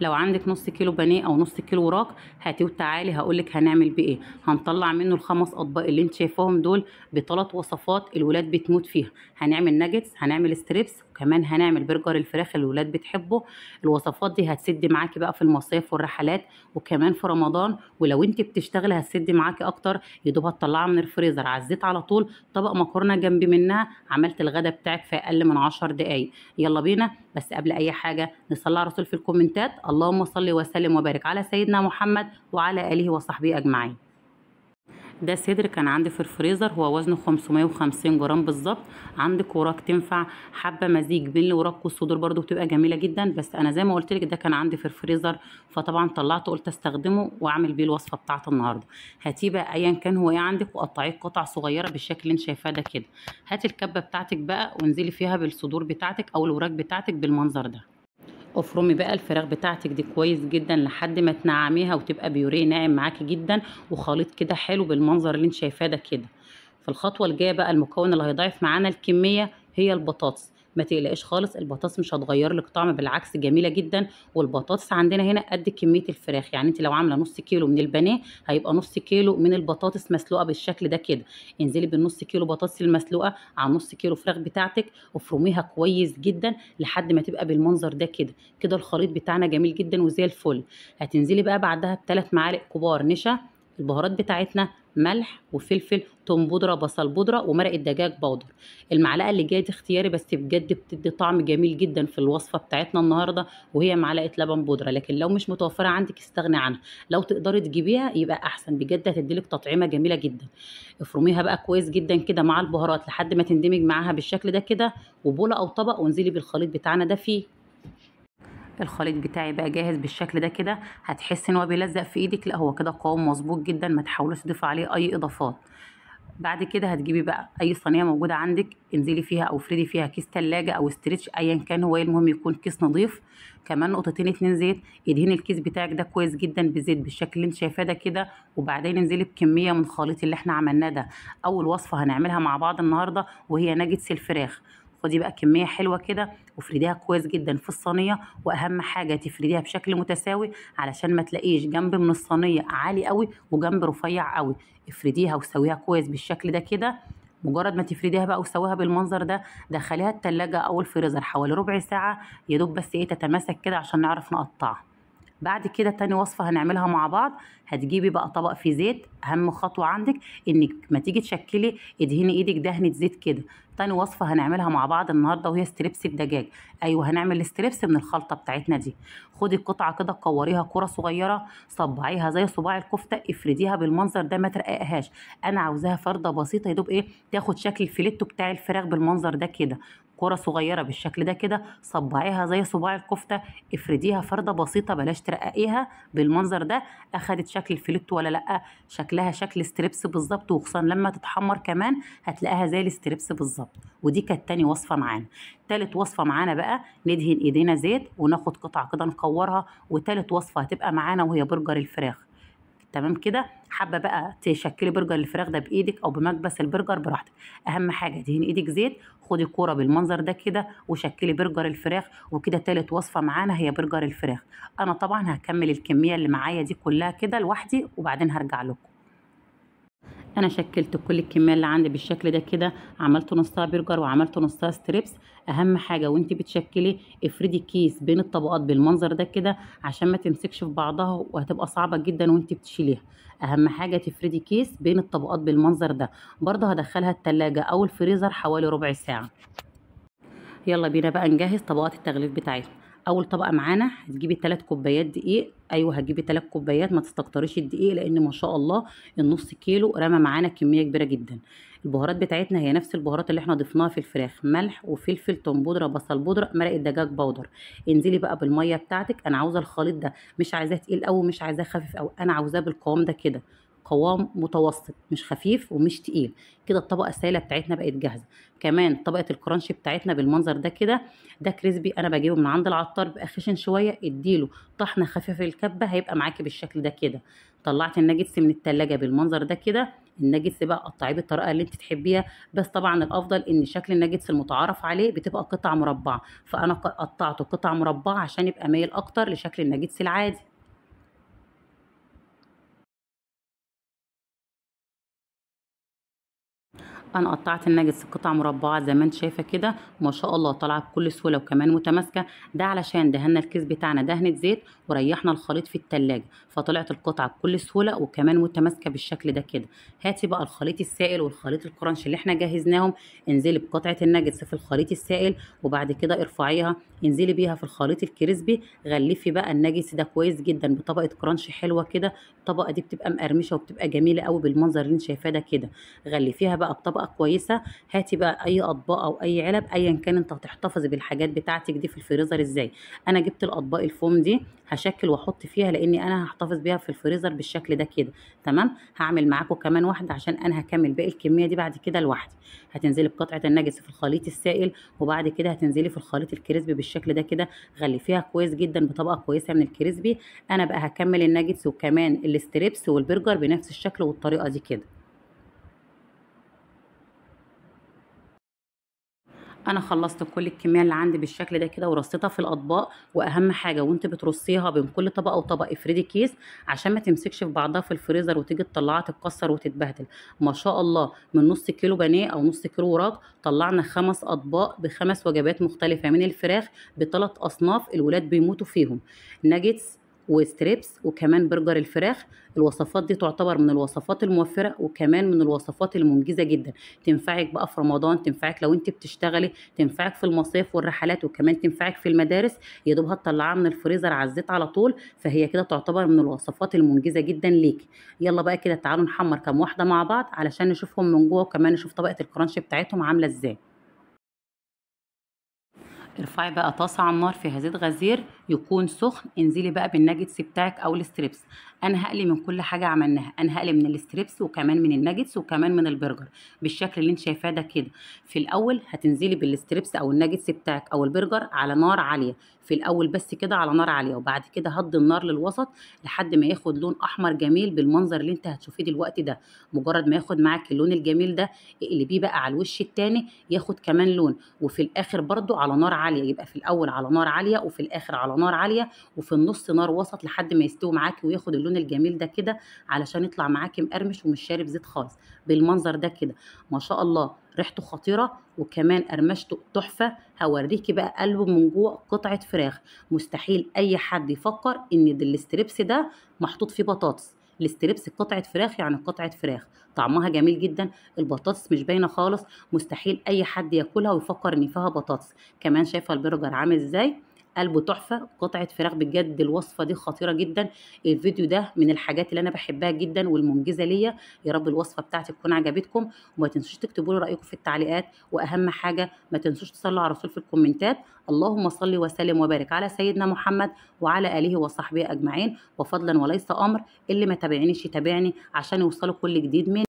لو عندك نص كيلو بانيه او نص كيلو وراك هاتيه وتعالي هقولك هنعمل بيه ايه. هنطلع منه الخمس اطباق اللي انت شايفاهم دول بثلاث وصفات الولاد بتموت فيها. هنعمل ناجتس، هنعمل ستريبس، وكمان هنعمل برجر الفراخ اللي الولاد بتحبه. الوصفات دي هتسد معاكي بقى في المصايف والرحلات وكمان في رمضان، ولو انت بتشتغلي هتسد معاكي اكتر. يدوب هتطلعها من الفريزر على الزيت على طول، طبق مكرونه جنب منها، عملت الغدا بتاعك في اقل من 10 دقايق. يلا بينا. بس قبل اي حاجه نصلي على الرسول في الكومنتات، اللهم صل وسلم وبارك على سيدنا محمد وعلى اله وصحبه اجمعين. ده صدر كان عندي في الفريزر، هو وزنه 550 جرام بالظبط. عندك وراك تنفع حبه مزيج بين الوراك والصدور برضو بتبقى جميله جدا، بس انا زي ما قلت لك ده كان عندي في الفريزر، فطبعا طلعته قلت استخدمه واعمل بيه الوصفه بتاعت النهارده. هاتيه بقى ايا كان هو ايه عندك وقطعيه قطع صغيره بالشكل اللي انت شايفاه ده كده. هاتي الكبه بتاعتك بقى وانزلي فيها بالصدور بتاعتك او الوراك بتاعتك بالمنظر ده. افرمي بقى الفراخ بتاعتك دي كويس جدا لحد ما تنعميها وتبقى بيوريه ناعم معاكي جدا وخليط كده حلو بالمنظر اللي انت شايفاه ده كده. في الخطوه الجايه بقى المكون اللي هيضاعف معانا الكميه هي البطاطس. ما تقلقيش خالص، البطاطس مش هتغير لك طعم، بالعكس جميله جدا. والبطاطس عندنا هنا قد كميه الفراخ، يعني انت لو عامله نص كيلو من البانيه هيبقى نص كيلو من البطاطس مسلوقه بالشكل ده كده. انزلي بالنص كيلو بطاطس المسلوقه على نص كيلو فراخ بتاعتك، وافرميها كويس جدا لحد ما تبقى بالمنظر ده كده. كده الخليط بتاعنا جميل جدا وزي الفل. هتنزلي بقى بعدها بثلاث معالق كبار نشا. البهارات بتاعتنا ملح وفلفل، توم بودره، بصل بودره، ومرق الدجاج بودر. المعلقه اللي جايه دي اختياري، بس بجد بتدي طعم جميل جدا في الوصفه بتاعتنا النهارده، وهي معلقه لبن بودره، لكن لو مش متوفره عندك استغني عنها. لو تقدري تجيبيها يبقى احسن، بجد هتديلك تطعيمه جميله جدا. افرميها بقى كويس جدا كده مع البهارات لحد ما تندمج معاها بالشكل ده كده. وبوله او طبق وانزلي بالخليط بتاعنا ده فيه. الخليط بتاعي بقى جاهز بالشكل ده كده. هتحسي ان هو بيلزق في ايدك، لا هو كده قوام مظبوط جدا، ما تحاولوش تضيفي عليه اي اضافات. بعد كده هتجيبي بقى اي صينيه موجوده عندك، انزلي فيها او افردي فيها كيس تلاجة او استرتش ايا كان هو ايه، المهم يكون كيس نظيف. كمان نقطتين اتنين زيت. ادهني الكيس بتاعك ده كويس جدا بزيت بالشكل اللي انت شايفاه ده كده. وبعدين انزلي بكميه من الخليط اللي احنا عملناه ده. اول وصفه هنعملها مع بعض النهارده وهي ناجتس الفراخ. خدي بقى كميه حلوه كده وافرديها كويس جدا في الصينيه، واهم حاجه تفرديها بشكل متساوي علشان ما تلاقيش جنب من الصينيه عالي قوي وجنب رفيع قوي. افرديها وسويها كويس بالشكل ده كده. مجرد ما تفرديها بقى وسويها بالمنظر ده، دخليها التلاجة او الفريزر حوالي ربع ساعه، يا دوب بس ايه تتماسك كده عشان نعرف نقطعها. بعد كده تاني وصفة هنعملها مع بعض. هتجيبي بقى طبق فيه زيت. اهم خطوة عندك انك ما تيجي تشكلي ادهني ايدك دهنة زيت كده. تاني وصفة هنعملها مع بعض النهاردة وهي ستريبس الدجاج. ايوه هنعمل الستريبس من الخلطة بتاعتنا دي. خدي القطعة كده كوريها كرة صغيرة، صبعيها زي صباع الكفتة، افرديها بالمنظر ده ما ترققهاش. انا عاوزاها فردة بسيطة يا دوب ايه تاخد شكل الفيليتو بتاع الفراخ بالمنظر ده كده. كرة صغيرة بالشكل ده كده، صبعيها زي صباع الكفتة، افرديها فردة بسيطة بلاش ترققيها بالمنظر ده. اخدت شكل الفيليتو ولا لا؟ شكلها شكل ستريبس بالظبط، وخصوصا لما تتحمر كمان هتلاقيها زي الستريبس بالظبط. ودي كانت تاني وصفة معانا. تالت وصفة معانا بقى ندهن ايدينا زيت وناخد قطعة كده نكورها. وتالت وصفة هتبقى معانا وهي برجر الفراخ. تمام كده. حابه بقى تشكلي برجر الفراخ ده بايدك او بمكبس البرجر براحتك. اهم حاجه دهني ايدك زيت. خدي كوره بالمنظر ده كده وشكلي برجر الفراخ. وكده تالت وصفه معانا هي برجر الفراخ. انا طبعا هكمل الكميه اللي معايا دي كلها كده لوحدي وبعدين هرجع لكم. انا شكلت كل الكميه اللي عندي بالشكل ده كده، عملت نصها برجر وعملت نصها ستريبس. اهم حاجه وانت بتشكلي افردي كيس بين الطبقات بالمنظر ده كده عشان ما تمسكش في بعضها وهتبقى صعبه جدا وانت بتشيليها. اهم حاجه تفردي كيس بين الطبقات بالمنظر ده. برضه هدخلها التلاجة او الفريزر حوالي ربع ساعه. يلا بينا بقى نجهز طبقات التغليف بتاعتنا. اول طبقه معانا هتجيبي 3 كوبايات دقيق. ايوه هتجيبي 3 كوبايات، ما تستكتريش الدقيق لان ما شاء الله النص كيلو رمى معانا كميه كبيره جدا. البهارات بتاعتنا هي نفس البهارات اللي احنا ضفناها في الفراخ، ملح وفلفل، توم بودره، بصل بودره، مرق الدجاج بودر. انزلي بقى بالميه بتاعتك. انا عاوزه الخليط ده مش عايزاه تقيل قوي مش عايزاه خفيف قوي، انا عاوزاه بالقوام ده كده، قوام متوسط مش خفيف ومش تقيل. كده الطبقه السائله بتاعتنا بقت جاهزه. كمان طبقه الكرانش بتاعتنا بالمنظر ده كده. ده كريسبي انا بجيبه من عند العطار، بيبقى خشن شويه، اديله طحنه خفيفه في الكبه هيبقى معاكي بالشكل ده كده. طلعت الناجتس من التلاجة بالمنظر ده كده. الناجتس بقى قطعيه بالطريقه اللي انت تحبيها، بس طبعا الافضل ان شكل الناجتس المتعارف عليه بتبقى قطع مربعه، فانا قطعته قطع مربعه عشان يبقى مايل اكتر لشكل الناجتس العادي. انا قطعت الناجتس قطع مربعه زي ما انت شايفه كده، ما شاء الله طالعه بكل سهوله وكمان متماسكه. ده علشان دهنا الكيس بتاعنا دهنه زيت وريحنا الخليط في التلاجة، فطلعت القطعه بكل سهوله وكمان متماسكه بالشكل ده كده. هاتي بقى الخليط السائل والخليط الكرانش اللي احنا جهزناهم، انزلي بقطعه الناجتس في الخليط السائل وبعد كده ارفعيها، انزلي بيها في الخليط الكريسبي، غلفي بقى الناجتس ده كويس جدا بطبقه كرانش حلوه كده. الطبقه دي بتبقى مقرمشه وبتبقى جميله قوي بالمنظر اللي انت شايفاه ده كده. غلفيها بقى بطبقه كويسه. هاتي بقى اي اطباق او اي علب ايا كان انت هتحتفظي بالحاجات بتاعتك دي في الفريزر ازاي. انا جبت الاطباق الفوم دي هشكل واحط فيها لاني انا هحتفظ بيها في الفريزر بالشكل ده كده. تمام. هعمل معاكم كمان واحده عشان انا هكمل باقي الكميه دي بعد كده لوحدي. هتنزلي بقطعه الناجتس في الخليط السائل وبعد كده هتنزلي في الخليط الكريسبي بالشكل ده كده، غلفيها كويس جدا بطبقه كويسه من الكريسبي. انا بقى هكمل الناجتس وكمان الستريبس والبرجر بنفس الشكل والطريقه دي كده. انا خلصت كل الكميه اللي عندي بالشكل ده كده ورصيتها في الاطباق، واهم حاجه وانت بترصيها بين كل طبقه وطبق افردي كيس عشان ما تمسكش في بعضها في الفريزر وتيجي تطلعها تتكسر وتتبهدل. ما شاء الله من نص كيلو بانيه او نص كيلو وراك طلعنا 5 اطباق ب5 وجبات مختلفه من الفراخ ب3 اصناف الولاد بيموتوا فيهم، ناجتس وستريبس وكمان برجر الفراخ. الوصفات دي تعتبر من الوصفات الموفره وكمان من الوصفات المنجزه جدا، تنفعك بقى في رمضان، تنفعك لو انت بتشتغلي، تنفعك في المصايف والرحلات وكمان تنفعك في المدارس. يا دوب هتطلعها من الفريزر على الزيت على طول، فهي كده تعتبر من الوصفات المنجزه جدا ليك. يلا بقى كده تعالوا نحمر كام واحده مع بعض علشان نشوفهم من جوه وكمان نشوف طبقه الكرانش بتاعتهم عامله ازاي. ارفعي بقى طاسه على النار فيها زيت غزير يكون سخن، انزلي بقى بالناجتس بتاعك او الستريبس. انا هقلي من كل حاجه عملناها، انا هقلي من الستريبس وكمان من الناجتس وكمان من البرجر بالشكل اللي انت شايفاه ده كده. في الاول هتنزلي بالستريبس او الناجتس بتاعك او البرجر على نار عاليه، في الاول بس كده على نار عاليه، وبعد كده هدي النار للوسط لحد ما ياخد لون احمر جميل بالمنظر اللي انت هتشوفيه دلوقتي ده. مجرد ما ياخد معاك اللون الجميل ده اقلبيه بقى على الوش التاني ياخد كمان لون، وفي الاخر برضو على نار عاليه، يبقى في الاول على نار عاليه وفي الاخر على نار عاليه وفي النص نار وسط لحد ما يستوي معاكي وياخد اللون الجميل ده كده، علشان يطلع معاكي مقرمش ومش شارب زيت خالص بالمنظر ده كده. ما شاء الله ريحته خطيره وكمان قرمشته تحفه. هوريكي بقى قلبه من جوه قطعه فراخ، مستحيل اي حد يفكر ان الستريبس ده محطوط فيه بطاطس. الستريبس قطعه فراخ يعني قطعه فراخ، طعمها جميل جدا، البطاطس مش باينه خالص، مستحيل اي حد ياكلها ويفكر ان فيها بطاطس. كمان شايفه البرجر عامل ازاي، قلبه تحفه، قطعه فراخ بجد. الوصفه دي خطيره جدا، الفيديو ده من الحاجات اللي انا بحبها جدا والمنجزه ليا. يا رب الوصفه بتاعتي تكون عجبتكم، وما تنسوش تكتبوا لي رايكم في التعليقات، واهم حاجه ما تنسوش تصلوا على الرسول في الكومنتات. اللهم صل وسلم وبارك على سيدنا محمد وعلى اله وصحبه اجمعين، وفضلا وليس امر، اللي ما تابعنيش يتابعني عشان يوصلوا كل جديد من